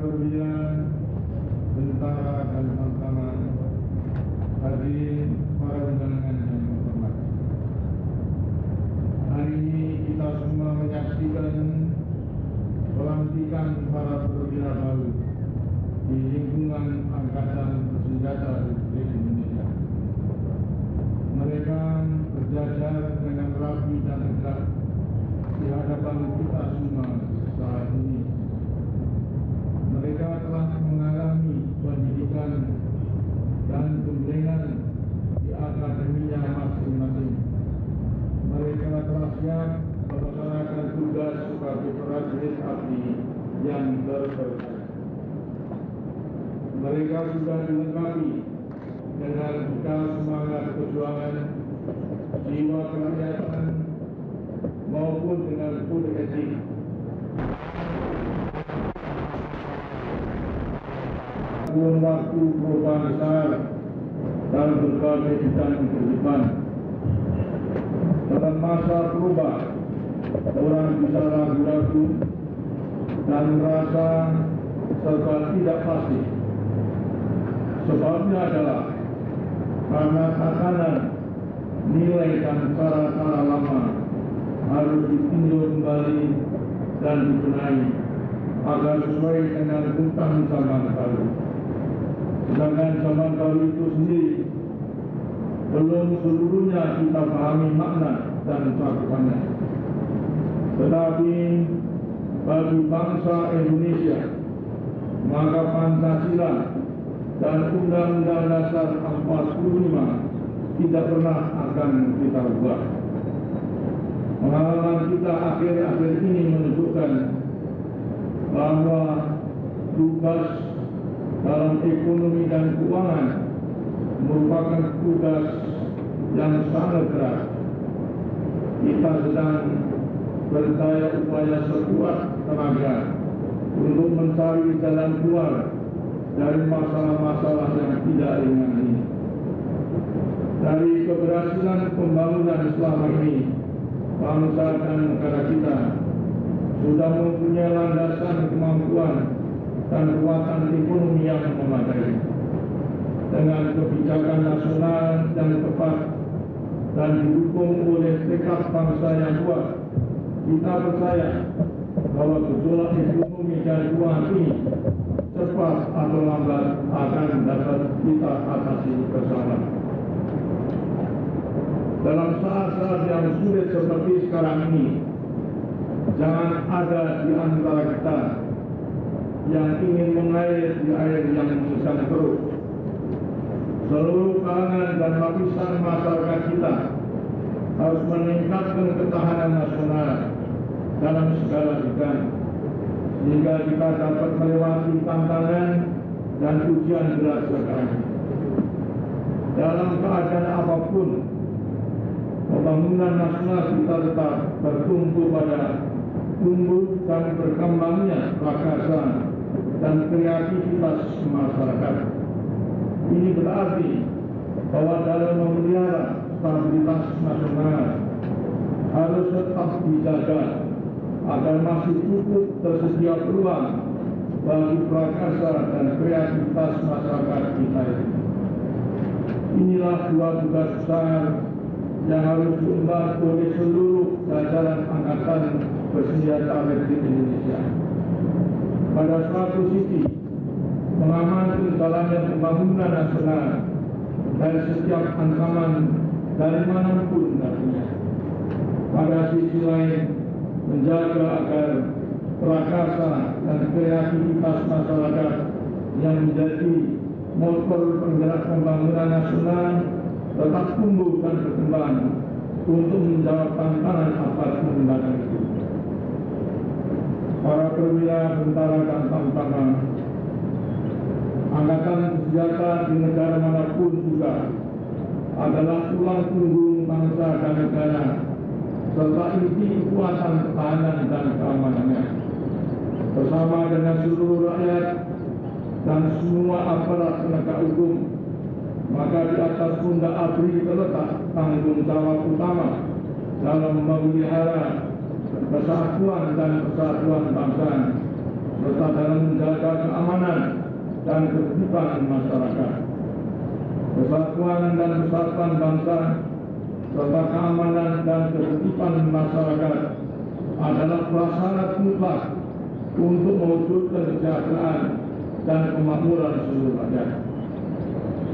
perwira, tentara dan tamtama, hadirin para undangan yang terhormat. Hari ini kita semua menyaksikan pelantikan para perwira baru di lingkungan Angkatan Bersenjata Republik Indonesia. Mereka berjajar dengan rapi dan tegak di hadapan kita semua saat ini. Mereka telah mengalami pendidikan dan pembinaan di akademinya masing-masing. Mereka telah siap melaksanakan tugas sebagai prajurit abdi yang terpercaya. Mereka sudah dilengkapi dengan bekal semangat perjuangan, jiwa kerakyatan, maupun dengan kode etik. Waktu perubahan besar dalam berbagai bidang kehidupan. Dalam masa berubah, orang bisa ragu-ragu dan merasa serba tidak pasti. Sebabnya adalah karena tatanan, nilai dan cara-cara lama harus ditinjau kembali dan dibenahi agar sesuai dengan bentang zaman baru. Sedangkan zaman baru itu sendiri belum seluruhnya kita pahami makna dan cakupannya. Tetapi bagi bangsa Indonesia, maka Pancasila dan Undang-Undang Dasar 45 tidak pernah akan kita ubah. Pengalaman kita akhir-akhir ini menunjukkan bahwa tugas dalam ekonomi dan keuangan merupakan tugas yang sangat berat. Kita sedang berdaya upaya sekuat tenaga untuk mencari jalan keluar dari masalah-masalah yang tidak ringan ini. Dari keberhasilan pembangunan selama ini, bangsa dan negara kita sudah mempunyai landasan kemampuan dan kekuatan ekonomi yang memadai. Dengan kebijakan nasional yang tepat dan didukung oleh tekad bangsa yang kuat, kita percaya bahwa gejolak ekonomi dan keuangan ini cepat atau lambat akan dapat kita atasi bersama. Dalam saat-saat yang sulit seperti sekarang ini, jangan ada di antara kita yang ingin mengalir di air yang sedang keruh. Seluruh kalangan dan lapisan masyarakat kita harus meningkatkan ketahanan nasional dalam segala bidang, sehingga kita dapat melewati tantangan dan ujian berat sekarang. Dalam keadaan apapun, pembangunan nasional kita tetap bertumpu pada tumbuh dan berkembangnya prakarsa dan kreativitas masyarakat. Ini berarti bahwa dalam memelihara stabilitas nasional harus tetap dijaga agar masih cukup tersedia peluang bagi prakarsa dan kreativitas masyarakat kita ini. Inilah dua tugas besar yang harus diemban oleh seluruh jajaran Angkatan Bersenjata Republik Indonesia. Pada suatu sisi, mengamankan jalannya pembangunan nasional dari setiap ancaman dari manapun nantinya. Pada sisi lain, menjaga agar prakarsa dan kreativitas masyarakat yang menjadi motor penggerak pembangunan nasional tetap tumbuh dan berkembang untuk menjawab tantangan apapun mendatang itu. Para perwira, tentara dan tamtama, angkatan bersenjata di negara manapun juga adalah tulang punggung bangsa dan negara, serta inti kekuatan pertahanan dan keamanannya. Bersama dengan seluruh rakyat dan semua aparat penegak hukum, maka di atas pundak ABRI terletak tanggung jawab utama dalam memelihara persatuan dan persatuan bangsa serta serta dalam menjaga keamanan dan ketertiban masyarakat. Persatuan dan persatuan bangsa serta keamanan dan ketertiban masyarakat adalah prasyarat mutlak untuk mewujudkan kesejahteraan dan kemakmuran seluruh rakyat.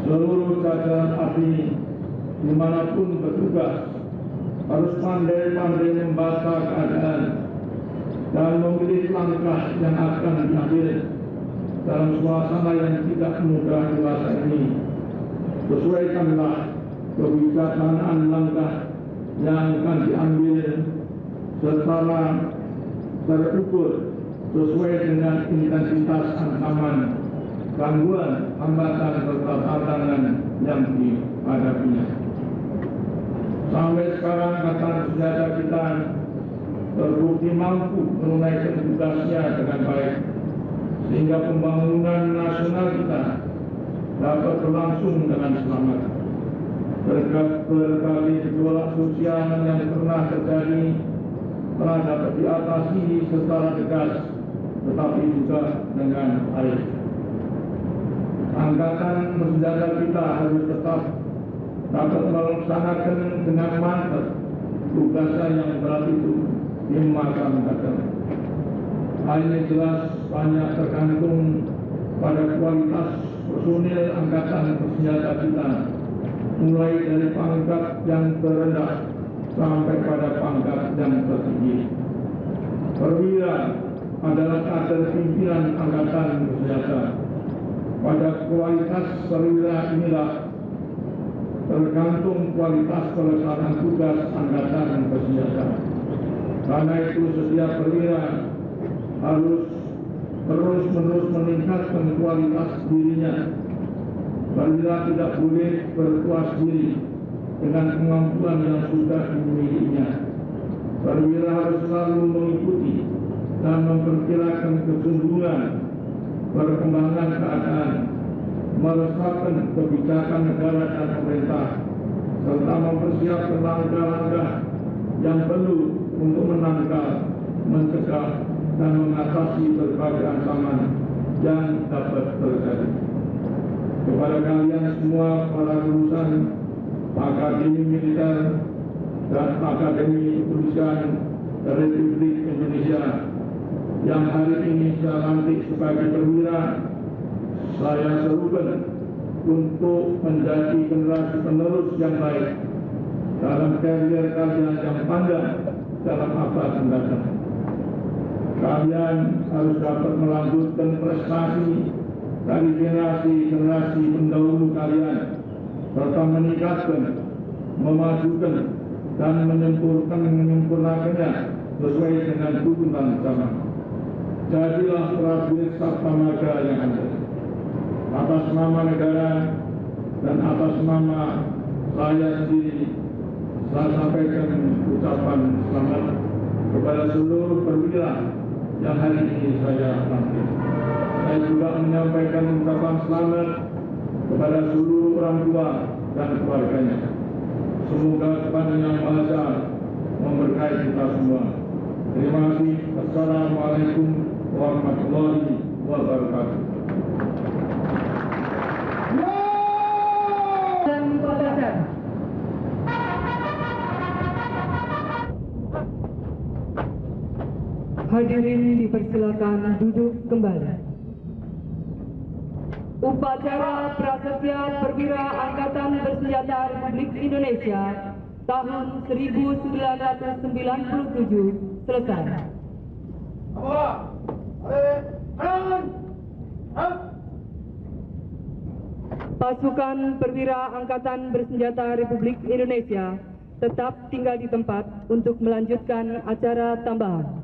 Seluruh jajaran ABRI dimanapun bertugas harus pandai-pandai membaca keadaan dan memilih langkah yang akan diambil dalam suasana yang tidak mudah dewasa ini. Sesuaikanlah kebijaksanaan langkah yang akan diambil secara terukur sesuai dengan intensitas ancaman, gangguan, hambatan serta tantangan yang dihadapinya. Sampai sekarang Angkatan Bersenjata kita terbukti mampu menunaikan tugasnya dengan baik, sehingga pembangunan nasional kita dapat berlangsung dengan selamat. Berbagai gejolak sosial yang pernah terjadi telah dapat diatasi secara tegas, tetapi juga dengan baik. Angkatan Bersenjata kita harus tetap dapat melaksanakan dengan mantap tugasnya yang berat itu di masa mendatang. Hal ini jelas banyak tergantung pada kualitas personil Angkatan Bersenjata kita, mulai dari pangkat yang terendah sampai pada pangkat yang tertinggi. Perwira adalah kader pimpinan Angkatan Bersenjata. Pada kualitas perwira inilah tergantung kualitas pelaksanaan tugas Angkatan Bersenjata. Karena itu setiap perwira harus terus-menerus meningkatkan kualitas dirinya. Perwira tidak boleh berpuas diri dengan kemampuan yang sudah dimilikinya. Perwira harus selalu mengikuti dan memperkirakan kesungguhan perkembangan keadaan, meresapkan kebijakan negara dan pemerintah, serta mempersiapkan langkah-langkah yang perlu untuk menangkal, mencegah, dan mengatasi berbagai ancaman yang dapat terjadi. Kepada kalian semua para lulusan Akademi Militer dan Akademi Kepolisian Republik Indonesia yang hari ini saya lantik sebagai perwira, saya serukan untuk menjadi generasi penerus yang baik dalam karier kalian yang panjang dalam abad mendatang. Kalian harus dapat melanjutkan prestasi dari generasi-generasi pendahulu kalian, serta meningkatkan, memajukan, dan menyempurnakannya sesuai dengan tuntunan zaman. Jadilah prajurit Sabta Marga yang ada. Atas nama negara dan atas nama saya sendiri, saya sampaikan ucapan selamat kepada seluruh perwira yang hari ini saya lantik. Saya juga menyampaikan ucapan selamat kepada seluruh orang tua dan keluarganya. Semoga Tuhan Yang Maha Esa memberkahi kita semua. Terima kasih. Assalamualaikum warahmatullahi wabarakatuh. Dan Pelajar. Hadirin dipersilakan duduk kembali. Upacara Prasetya Perwira Angkatan Bersenjata Republik Indonesia tahun 1997 selesai. Pasukan Perwira Angkatan Bersenjata Republik Indonesia tetap tinggal di tempat untuk melanjutkan acara tambahan.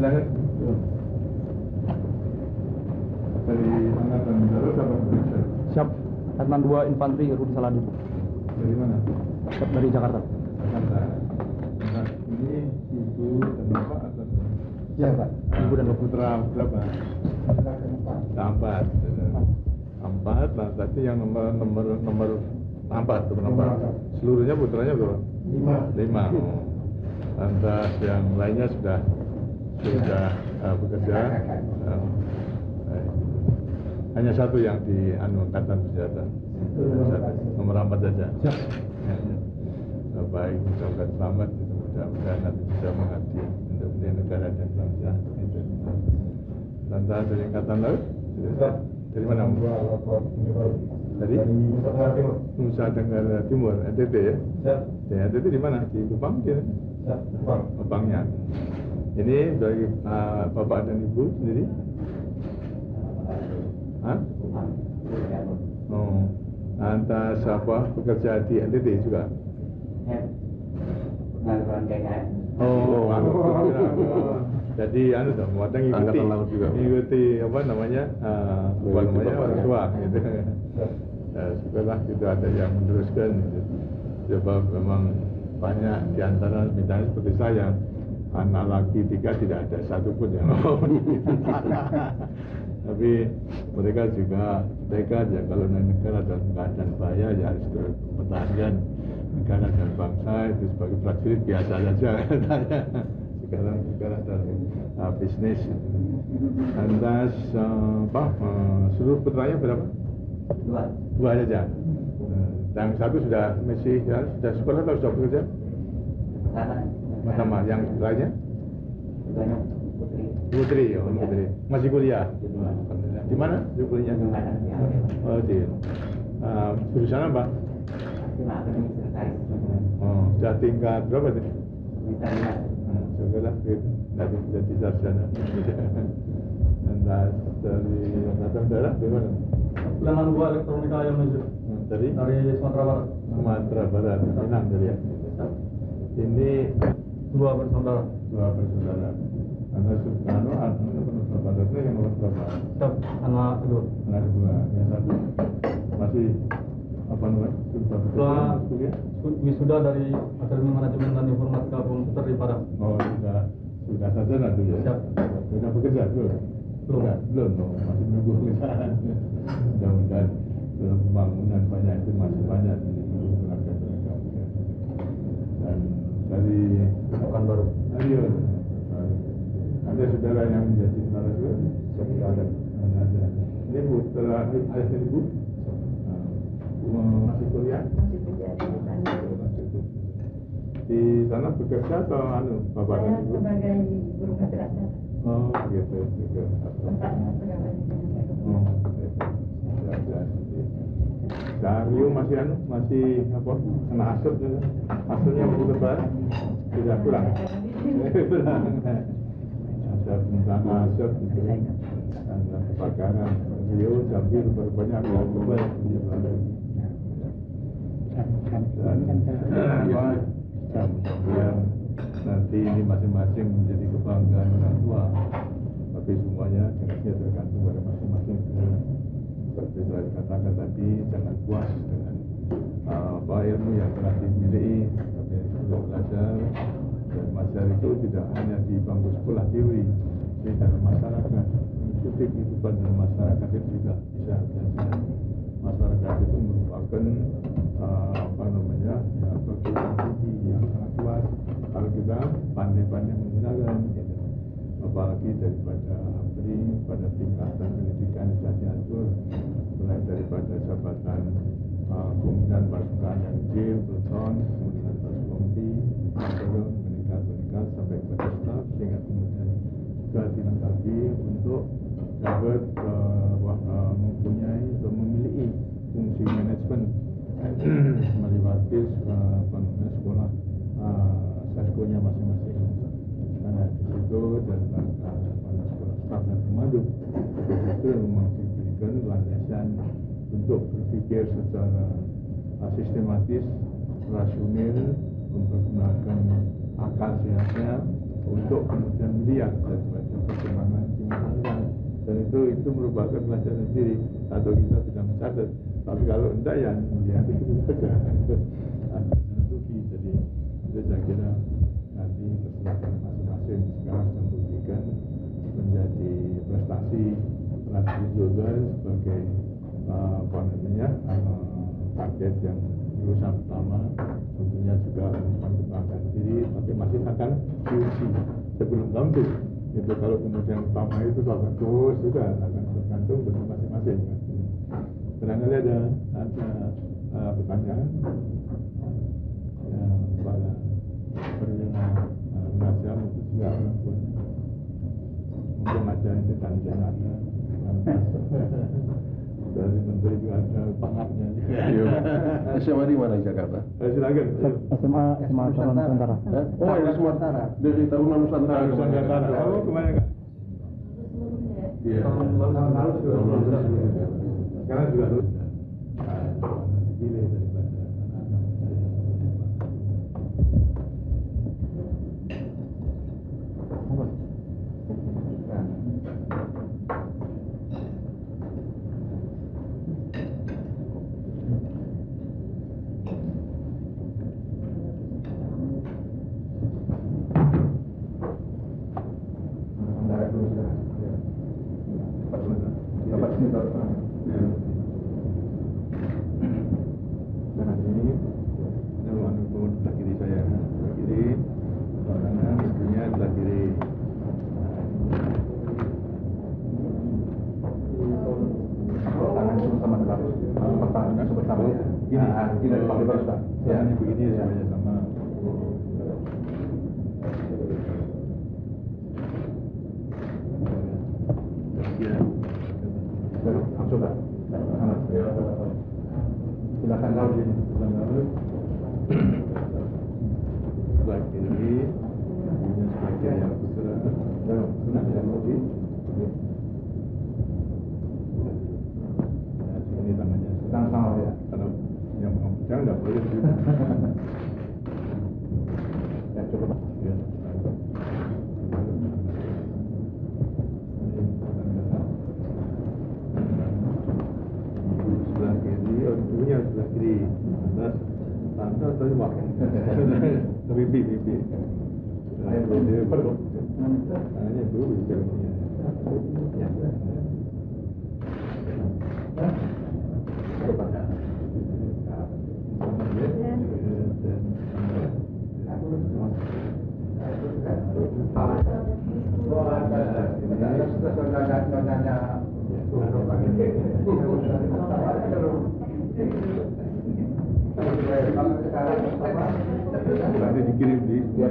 silakan. Dari Angkatan Darat dapat bekerja. Siap. Letnan 2 Infanteri Rudi Saladin. Dari mana? Dari Jakarta. Jakarta. Nah, ini ibu dan bapak atau? Ya, Pak. Ibu dan bapak. Putra berapa? Empat. Empat. Nah, tadi yang nomor empat. Seluruhnya putranya berapa? 5. Oh. Lantas yang lainnya sudah bekerja. Hanya satu yang di Angkatan Bersenjata. Nomor 4 saja. Siap. Baik, ucapkan selamat. Mudah-mudahan nanti bisa mengabdi untuk negara dan bangsa. Lantas dari Angkatan Laut? Dari mana? Dari Nusa Tenggara Timur, NTT ya? Di NTT di mana? Di Kupang? Kupangnya. Ini dari bapak dan ibu sendiri? Hah? Oh, lantas apa bekerja di NTT juga? Oh, jadi dong, muatan ngikuti apa namanya, orang tua gitu. Setelah itu ada yang meneruskan gitu. Sebab memang banyak di antara misalnya seperti saya, anak laki 3 tidak ada satupun yang mau tapi mereka juga tekad ya, kalau negara dalam keadaan bahaya ya harus dipertahankan negara dan bangsa itu sebagai prajurit biasa saja katanya. Sekarang dalam bisnis. Lantas seluruh putranya berapa? 2 saja. Yang satu sudah sudah sekolah atau sudah bekerja? Sama yang lainnya? Putri, Putri. Masih kuliah? Di mana kuliahnya? Oh, di jurusan apa? Oh, sudah tingkat berapa itu? Sekolah gitu, nanti jadi sarjana. Lantas dari Angkatan Darat di mana? Letnan 2 Elektronika Ayam Major. Dari Sumatera Barat. Sumatera Barat, Minang dari ya. Ini 2 bersaudara. Karena Soekarno Baratnya yang nomor berapa? Siap. Anak kedua. Anak kedua, yang satu masih apa namanya? Setelah wisuda dari Akademi Manajemen dan Informatika Komputer di Padang. Oh, sudah sarjana dulu ya? Siap. Sudah bekerja belum? Belum, masih menunggu pekerjaan. Mudah-mudahan dalam pembangunan banyak itu masih banyak di tenaga-tenaga. Dan dari Pekanbaru. Ayo, ada saudara yang menjadi narasumber? Ada. Ini Bu, setelah ayah dan ibu masih kuliah? Masih kerja di Bandung. Di sana bekerja atau bapak dan Saya ibu? sebagai guru madrasah. Oh, gitu. Tempatnya pegawai Oh, Dario masih apa? Kena asap gitu. Asapnya begitu tebal, tidak kurang. Kurang. Asap asap gitu. Karena kebakaran. Beliau sambil berbanyak tebal di Bandung. Dan nanti ini masing-masing menjadi kebanggaan orang tua. Tapi semuanya tergantung pada masing-masing. Seperti saya katakan tadi, jangan puas dengan apa ilmu yang telah dimiliki, tapi sudah belajar. Dan belajar itu tidak hanya di bangku sekolah teori, di dalam masyarakat, mengikuti kehidupan dalam masyarakat itu juga bisa belajar. Masyarakat itu merupakan kontribusi yang sangat luas kalau kita pandai-pandai menggunakan gitu. Apalagi daripada pada tingkatan pendidikan sudah diatur, mulai daripada jabatan komandan pasukan yang jil, pluton, kemudian paskompi, meningkat sampai kepada staf, sehingga kemudian juga dilengkapi untuk dapat mempunyai atau memiliki fungsi manajemen melibatkan sekolah sekolah masing-masing. Karena di situ dan sekolah staf dan komando itu memang diberikan landasan untuk berpikir secara sistematis, rasional, mempergunakan akal sehatnya untuk kemudian melihat daripada perkembangan pemerintahan, dan itu merupakan pelajaran sendiri. Atau kita bisa mencatat, tapi kalau enggak ya melihat itu saja. Ada strategi, jadi itu saya kira nanti terserah masing-masing. Sekarang sedang buktikan menjadi prestasi juga sebagai apa namanya target yang urusan utama. Tentunya juga mengembangkan diri, tapi masih akan diuji sebelum tampil. Itu kalau kemudian utama itu bagus juga akan tergantung dengan masing-masing. Barangkali ada pertanyaan ya, pada perwira penasihat itu juga orang tuanya. Mumpung ada ini tanjang ada dari menteri juga ada pangapnya juga. SMA di mana Jakarta? Silakan. SMA Taruna Nusantara. Oh, ya Nusantara. Dari Taruna Nusantara. Oh, kemana Kak? Iya. Tahun lalu. Sekarang juga lulus. Dipilih daripada begini semuanya sama. Ya. Langsung Pak. Silakan kau di sebelah kiri, ini sebelah kiri yang bergerak. Sudah yang lebih. Ya, sini tangannya. Sama ya. Kalau yang jangan nggak boleh. Ya cukup. Ya. Sebelah kiri, ujungnya sebelah kiri. Atas, tanda tadi makan. Bibi. Perlu. Hanya perlu bisa ini. Ya. Nanti dikirim di Di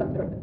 mana?